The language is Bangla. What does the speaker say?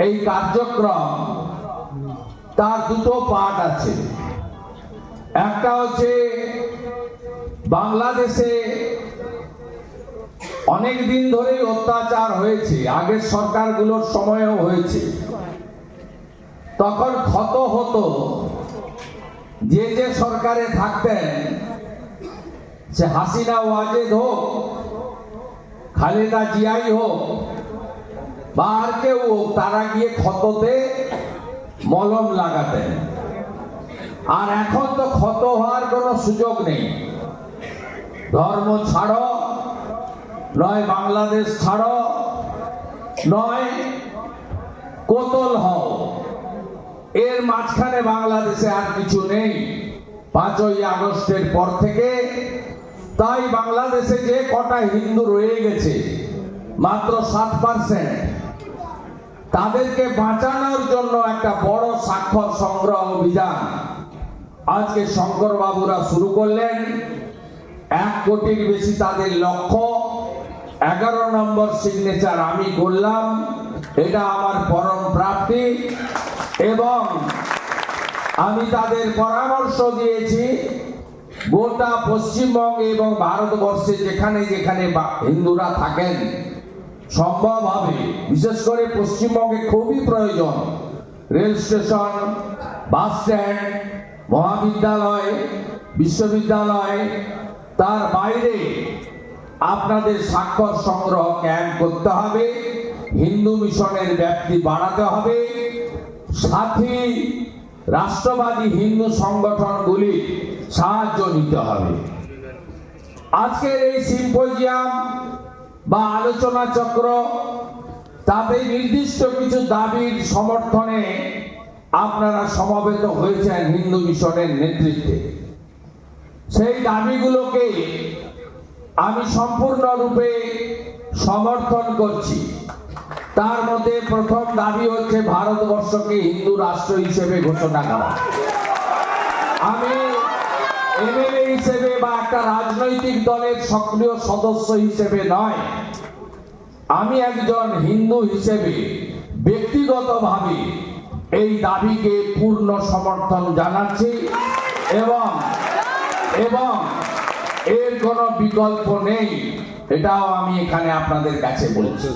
এই কার্যক্রম তার দুটো পার্ট আছে। একটা হচ্ছে বাংলাদেশে অনেক দিন ধরেই অত্যাচার হয়েছে, আগের সরকারগুলোর সময়ও হয়েছে। তখন ক্ষত হতো, যে যে সরকারে থাকতেন, সে হাসিনা ওয়াজেদ হোক, খালেদা জিয়াই হোক বা আর কেউ হোক, তারা গিয়ে ক্ষততে মলম লাগাতেন। আর এখন তো ক্ষত হওয়ার কোনো সুযোগ নেই। ধর্ম ছাড়ো, নয় বাংলাদেশ ছাড়ো, নয় কোতল হও, এর মাঝখানে বাংলাদেশে আর কিছু নেই 5ই আগস্টের পর থেকে। তাই বাংলাদেশে যে কটা হিন্দু রয়ে গেছে, মাত্র 7%, তাদেরকে বাঁচানোর জন্য একটা বড় স্বাক্ষর সংগ্রহ অভিযান আজকে শঙ্কর বাবুরা শুরু করলেন। 1 কোটির বেশি তাদের লক্ষ্য। 11 নম্বর সিগনেচার আমি করলাম, এটা আমার পরম প্রাপ্তি। এবং আমি তাদের পরামর্শ দিয়েছি, গোটা পশ্চিমবঙ্গে এবং ভারতবর্ষে যেখানে যেখানে হিন্দুরা থাকেন, সম্ভব হবে, বিশেষ করে পশ্চিমবঙ্গে খুবই প্রয়োজন, রেল স্টেশন, বাস স্ট্যান্ড, মহাবিদ্যালয়, বিশ্ববিদ্যালয়, তার বাইরে আপনাদের স্বাক্ষর সংগ্রহ ক্যাম্প করতে হবে। হিন্দু মিশনের ব্যাপ্তি বাড়াতে হবে। সাথী রাষ্ট্রবাদী হিন্দু সংগঠনগুলি সাহায্য নিতে হবে। আজকের এই সিম্পোজিয়াম বা আলোচনা চক্র, তাতে নির্দিষ্ট কিছু দাবির সমর্থনে আপনারা সমবেত হয়েছেন হিন্দু মিশনের নেতৃত্বে। সেই দাবিগুলোকে আমি সম্পূর্ণরূপে সমর্থন করছি। তার মধ্যে প্রথম দাবি হচ্ছে ভারতবর্ষকে হিন্দু রাষ্ট্র হিসেবে ঘোষণা করা। আমি এমএলএ হিসেবে বা একটা রাজনৈতিক দলের সক্রিয় সদস্য হিসেবে নয়, আমি একজন হিন্দু হিসেবে ব্যক্তিগতভাবে এই দাবিকে পূর্ণ সমর্থন জানাচ্ছি এবং এর কোনো বিকল্প নেই, এটাও আমি এখানে আপনাদের কাছে বলছি।